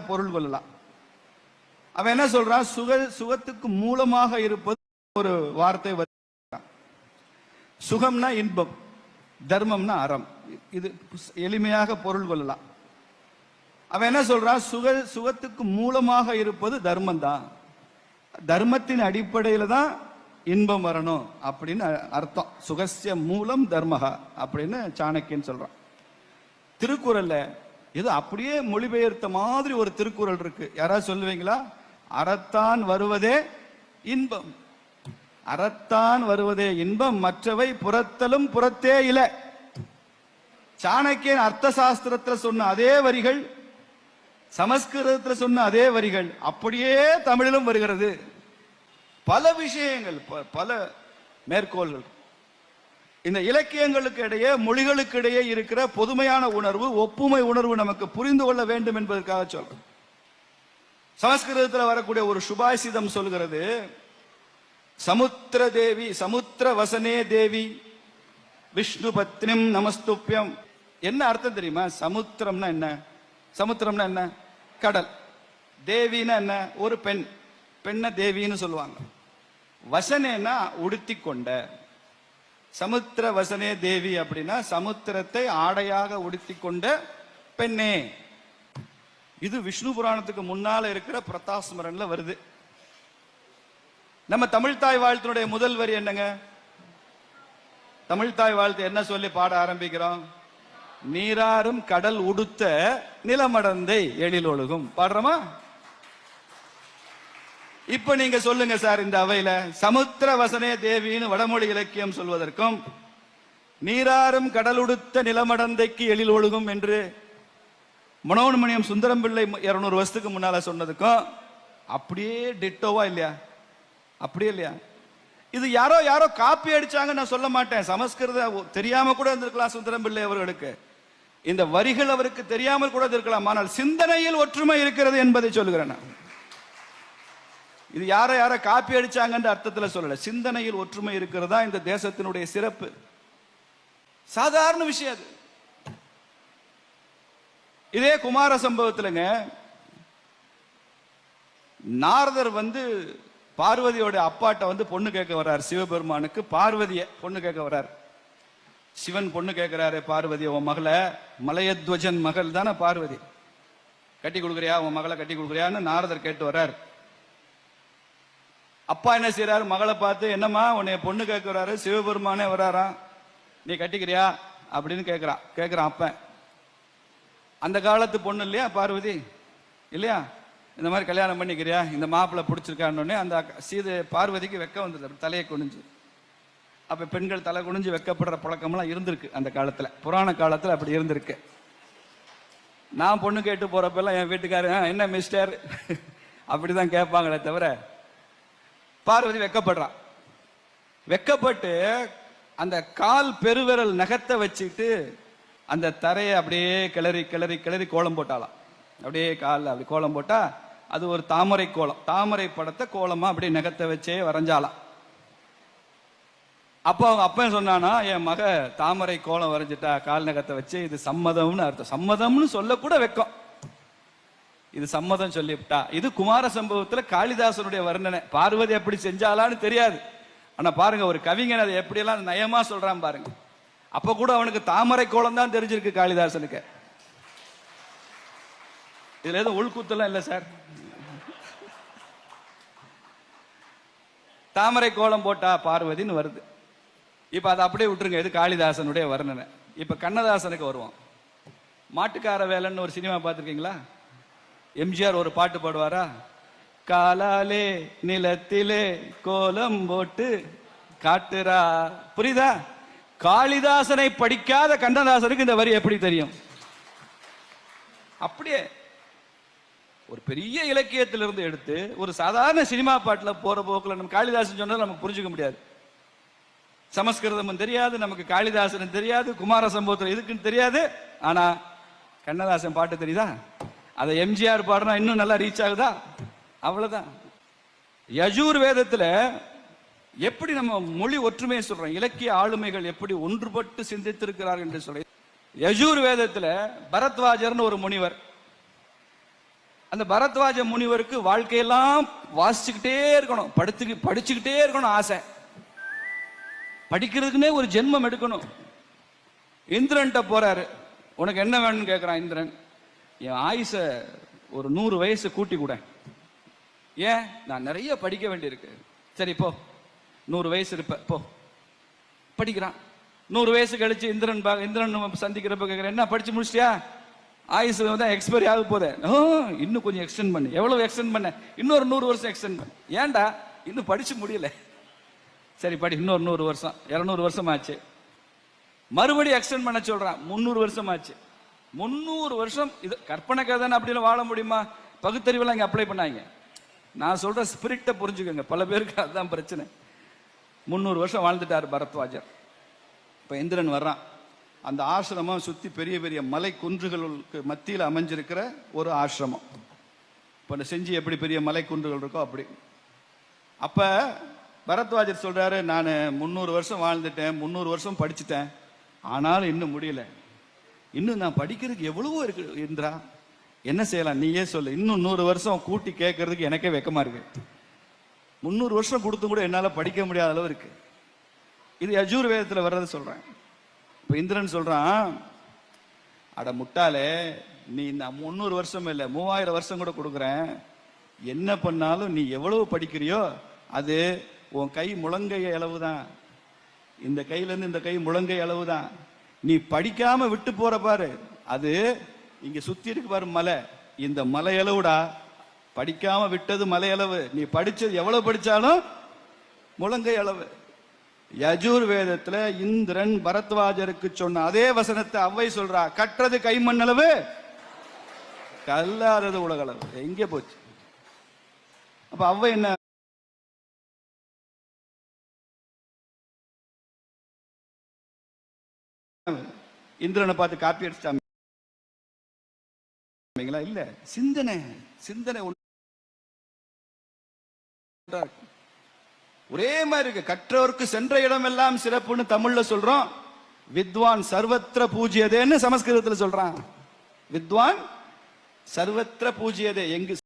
பொருள் கொள்ளலாம். அவன் என்ன சொல்றான்? சுகத்துக்கு மூலமாக இருப்பது ஒரு வார்த்தை. சுகம்னா இன்பம், தர்மம்னா அறம். இது எளிமையாக பொருள் கொள்ளலாம். அவன் என்ன சொல்றான்? சுகத்துக்கு மூலமாக இருப்பது தர்மம் தான், தர்மத்தின் அடிப்படையில தான் இன்பம் வரணும் அப்படின்னு அர்த்தம். சுகஸ்ய மூலம் தர்மஹா அப்படின்னு சாணக்கியன் சொல்றான். திருக்குறள்ல இது அப்படியே மொழிபெயர்த்த மாதிரி ஒரு திருக்குறள் இருக்கு. யாராவது சொல்லுவீங்களா? அறத்தான் வருவதே இன்பம், அறத்தான் வருவதே இன்பம், மற்றவை புறத்தலும் புறத்தே இல. சாணக்கியன் அர்த்த சாஸ்திரத்தில் சொன்ன அதே வரிகள், சமஸ்கிருதத்தில் சொன்ன அதே வரிகள் அப்படியே தமிழிலும் வருகிறது. பல விஷயங்கள், பல மேற்கோள்கள். இந்த இலக்கியங்களுக்கு இடையே, மொழிகளுக்கு இடையே இருக்கிற பொதுமையான உணர்வு, ஒப்புமை உணர்வு நமக்கு புரிந்து கொள்ள வேண்டும் என்பதற்காக சொல்றேன். சமஸ்கிருதத்தில் வரக்கூடிய ஒரு சுபாஷிதம் சொல்கிறது, சமுத்திர தேவி, சமுத்திர வசனே தேவி விஷ்ணு பத்னிம் நமஸ்துப்யம். என்ன அர்த்தம் தெரியுமா? சமுத்திரம்னா என்ன? சமுத்திரம்னா என்ன? கடல். தேவின்னா என்ன? ஒரு பெண். பெண்ணை தேவின்னு சொல்லுவாங்க. வசனேனா உடுத்தி கொண்ட. சமுத்திர வசனே தேவி அப்படின்னா சமுத்திரத்தை ஆடையாக உடுத்தி கொண்ட பெண்ணே. இது விஷ்ணு புராணத்துக்கு முன்னால இருக்கிற பிரதாஸ்மரன்ல வருது. நம்ம தமிழ் தாய் வாழ்த்தினுடைய முதல் வரி என்னங்க? தமிழ் தாய் வாழ்த்து என்ன சொல்லி பாட ஆரம்பிக்கிறோம்? நீராறும் கடல் உடுத்த நிலமடந்தை எழில் ஒழுகும். பாடுறோமா? இப்ப நீங்க சொல்லுங்க சார், இந்த அவையில சமுத்திர வசனே தேவின்னு வடமொழி இலக்கியம் சொல்வதற்கும், நீராறும் கடல் உடுத்த நிலமடந்தைக்கு எழில் ஒழுகும் என்று மனோன்மணியம் சுந்தரம் பிள்ளை 200 வருஷத்துக்கு முன்னால சொன்னதுக்கும் அப்படியே டிட்டோவா இல்லையா? அப்படியே இல்லையா? இது யாரோ காப்பி அடிச்சாங்க நான் சொல்ல மாட்டேன். சமஸ்கிருத தெரியாம கூட இருந்திருக்கலாம் சுந்தரம் பிள்ளை அவர்களுக்கு, இந்த வரிகள் அவருக்கு தெரியாமல் கூட இருக்கலாம். ஆனால் சிந்தனையில் ஒற்றுமை இருக்கிறது என்பதை சொல்லுகிறேன். இது யார காப்பி அடிச்சாங்கன்ற அர்த்தத்தில் சொல்லல. சிந்தனையில் ஒற்றுமை இருக்கிறதா இந்த தேசத்தினுடைய சிறப்பு. சாதாரண விஷயம் அது. இதே குமார சம்பவத்திலங்க, நாரதர் பார்வதியோட அப்பாட்ட பொண்ணு கேட்க வர்றார். சிவபெருமானுக்கு பார்வதிய பொண்ணு கேட்க வர்றார். சிவன் பொண்ணு கேட்கிறாரு பார்வதிய, உன் மகளை, மலையத்வஜன் மகள் தானே பார்வதி, கட்டி கொடுக்குறியா? உன் மகளை கட்டி கொடுக்குறியான்னு நாரதர் கேட்டு வர்றார். அப்பா என்ன செய்யறாரு? மகளை பார்த்து, என்னம்மா உன்னை பொண்ணு கேட்கிறாரு, சிவபெருமானே வர்றாராம், நீ கட்டிக்கிறியா அப்படின்னு கேட்கிறான் அப்ப. அந்த காலத்து பொண்ணு இல்லையா பார்வதி, இல்லையா? இந்த மாதிரி கல்யாணம் பண்ணிக்கிறியா, இந்த மாப்பிள்ளை பிடிச்சிருக்கான்னு அந்த சீதை பார்வதிக்கு வெக்க வந்தது, தலையை குனிஞ்சு. அப்ப பெண்கள் தலை குனிஞ்சு வெக்கப்படுற பழக்கம்லாம் இருந்திருக்கு அந்த காலத்துல, புராண காலத்துல அப்படி இருந்திருக்கு. நான் பொண்ணு கேட்டு போறப்பெல்லாம் என் வீட்டுக்காரர் என்ன மிஸ்டர் அப்படிதான் கேட்பாங்களே தவிர, பார்வதி வெக்கப்படுறான். வெக்கப்பட்டு அந்த கால் பெருவிரல் நகத்தை வச்சுட்டு அந்த தரையை அப்படியே கிளறி கிளறி கிளறி கோலம் போட்டாலாம். அப்படியே காலில் அப்படி கோலம் போட்டா அது ஒரு தாமரை கோலம். தாமரை படத்தை கோலமா அப்படியே நகத்தை வச்சே வரைஞ்சாலாம். அப்போ அவங்க அப்பன் சொன்னானா, என் மக தாமரை கோலம் வரைஞ்சிட்டா கால் நகத்தை வச்சு, இது சம்மதம்னு அர்த்தம். சம்மதம்னு சொல்லக்கூட வெக்கம், இது சம்மதம் சொல்லிவிட்டா. இது குமார சம்பவத்துல காளிதாசனுடைய வர்ணனை. பார்வதி எப்படி செஞ்சாலான்னு தெரியாது, ஆனா பாருங்க ஒரு கவிஞன் அதை எப்படியெல்லாம் நயமா சொல்றான் பாருங்க. அப்ப கூட அவனுக்கு தாமரை கோலம் தான் தெரிஞ்சிருக்கு காளிதாசனுக்கு. இதுல எதுவும் உள்கூத்தெல்லாம் இல்லை சார். தாமரை கோலம் போட்டா பார்வதின்னு வருது. இப்ப அதை அப்படியே விட்டுருங்க, இது காளிதாசனுடைய வர்ணனை. இப்ப கண்ணதாசனுக்கு வருவோம். மாட்டுக்கார வேலைன்னு ஒரு சினிமா பார்த்துருக்கீங்களா? எம்ஜிஆர் ஒரு பாட்டு பாடுவாரா? காலாலே நிலத்திலே கோலம் போட்டு காட்டுறா. புரியுதா? காளிதாசனை படிக்காத கண்ணதாசனுக்கு இந்த வரி எப்படி தெரியும்? அப்படியே ஒரு பெரிய இலக்கியத்திலிருந்து எடுத்து ஒரு சாதாரண சினிமா பாட்டில் போற போக்குல நம்ம காளிதாசன் சொன்னது நமக்கு புரிஞ்சுக்க முடியாது. சமஸ்கிருதமும் தெரியாது நமக்கு, காளிதாசனும் தெரியாது, குமார சம்பவத்தில் எதுக்குன்னு தெரியாது. ஆனா கண்ணதாசன் பாட்டு தெரியுதா? அதை எம்ஜிஆர் பாடுனா இன்னும் நல்லா ரீச் ஆகுதா? அவ்வளவுதான். யஜூர் வேதத்துல எப்படி நம்ம மொழி ஒற்றுமையை சொல்றோம், இலக்கிய ஆளுமைகள் எப்படி ஒன்றுபட்டு சிந்தித்திருக்கிறார்கள் என்று சொல்ற. யஜூர் வேதத்துல பரத்வாஜர்னு ஒரு முனிவர், அந்த பரத்வாஜ முனிவருக்கு வாழ்க்கையெல்லாம் வாசிச்சுக்கிட்டே இருக்கணும், படிச்சுக்கிட்டே இருக்கணும் ஆசை. படிக்கிறதுக்குன்னே ஒரு ஜென்மம் எடுக்கணும். இந்திரன்ட்ட போறாரு. உனக்கு என்ன வேணும்னு கேட்கிறான் இந்திரன். என் ஆயுச ஒரு 100 வயசு கூட்டி கூட. ஏன்? நான் நிறைய படிக்க வேண்டியிருக்கு. சரி போ, 100 வயசு இருப்ப போ. படிக்கிறான். 100 வயசு கழிச்சு இந்திரன் சந்திக்கிறப்ப கேட்கிறேன், என்ன படிச்சு முடிச்சிட்டியா? ஆயுசு தான் எக்ஸ்பைரி ஆக போதே. இன்னும் கொஞ்சம் எக்ஸ்டெண்ட் பண்ணு. எவ்வளவு எக்ஸ்டெண்ட் பண்ண? இன்னொரு 100 வருஷம் எக்ஸ்டெண்ட் பண்ணு. ஏன்டா? இன்னும் படிச்சு முடியல. சரி படி, இன்னொரு 100 வருஷம். 200 வருஷம் ஆச்சு. மறுபடியும் எக்ஸ்டெண்ட் பண்ண சொல்றான். 300 வருஷம் ஆச்சு. 300 வருஷம். இது கற்பனை கதை. அப்படின்னு வாழ முடியுமா? பகுத்தறிவுலாம் இங்க அப்ளை பண்ணாங்க. நான் சொல்ற ஸ்பிரிட்டை புரிஞ்சுக்கோங்க. பல பேருக்கு அதுதான் பிரச்சனை. 300 வருஷம் வாழ்ந்துட்டார் பரத்வாஜர். இப்ப இந்திரன் வர்றான். அந்த ஆசிரமம் சுத்தி பெரிய பெரிய மலை குன்றுகளுக்கு மத்தியில் அமைஞ்சிருக்கிற ஒரு ஆசிரமம். இப்ப செஞ்சி எப்படி பெரிய மலை குன்றுகள் இருக்கோ அப்படி. அப்ப பரத்வாஜர் சொல்றாரு, நான் 300 வருஷம் வாழ்ந்துட்டேன், 300 வருஷம் படிச்சுட்டேன், ஆனாலும் இன்னும் முடியல. இன்னும் நான் படிக்கிறதுக்கு எவ்வளவோ இருக்கு இந்திரா. என்ன செய்யலாம் நீயே சொல்லு. இன்னும் 100 வருஷம் கூட்டி கேட்கறதுக்கு எனக்கே வெக்கமா இருக்கு. 300 வருஷம் கொடுத்து கூட என்னால படிக்க முடியாத அளவு இருக்கு. இது யஜூர் வேதத்துல வர்றது சொல்றேன். இப்ப இந்திரன் சொல்றான், அட முட்டாளே, நீ 300 வருஷம் இல்லை 3000 வருஷம் கூட கொடுக்குறேன். என்ன பண்ணாலும் நீ எவ்வளவு படிக்கிறியோ அது உன் கை முழங்கை அளவுதான். இந்த கையில இருந்து இந்த கை முழங்கை அளவுதான். நீ படிக்காம விட்டு போற பாரு, அது இங்க சுத்தி இருக்கு பாரு மலை, இந்த மலை அளவுடா. படிக்காம விட்டது மலை அளவு. நீ படிச்சது எவ்வளவு படிச்சாலும் முழங்கை அளவு. யஜூர் வேதத்துல இந்திரன் பரத்வாஜருக்கு சொன்ன அதே வசனத்தை அவ்வை சொல்றா. கற்றது கைமண் அளவு, கல்லாதது உலக அளவு. எங்கே போச்சு? அப்ப அவ்வை என்ன இந்திரனை பார்த்து காப்பி அடிச்சிட்டாங்க? இல்ல, சிந்தனை சிந்தனை ஒரே மாதிரி இருக்கு. கற்றவருக்கு சென்ற இடம் எல்லாம் சிறப்புன்னு தமிழ்ல சொல்றோம். வித்வான் சர்வத்திர பூஜ்யதேன்னு சமஸ்கிருதத்துல சொல்றான். வித்வான் சர்வத்திர பூஜ்யதே. எங்கு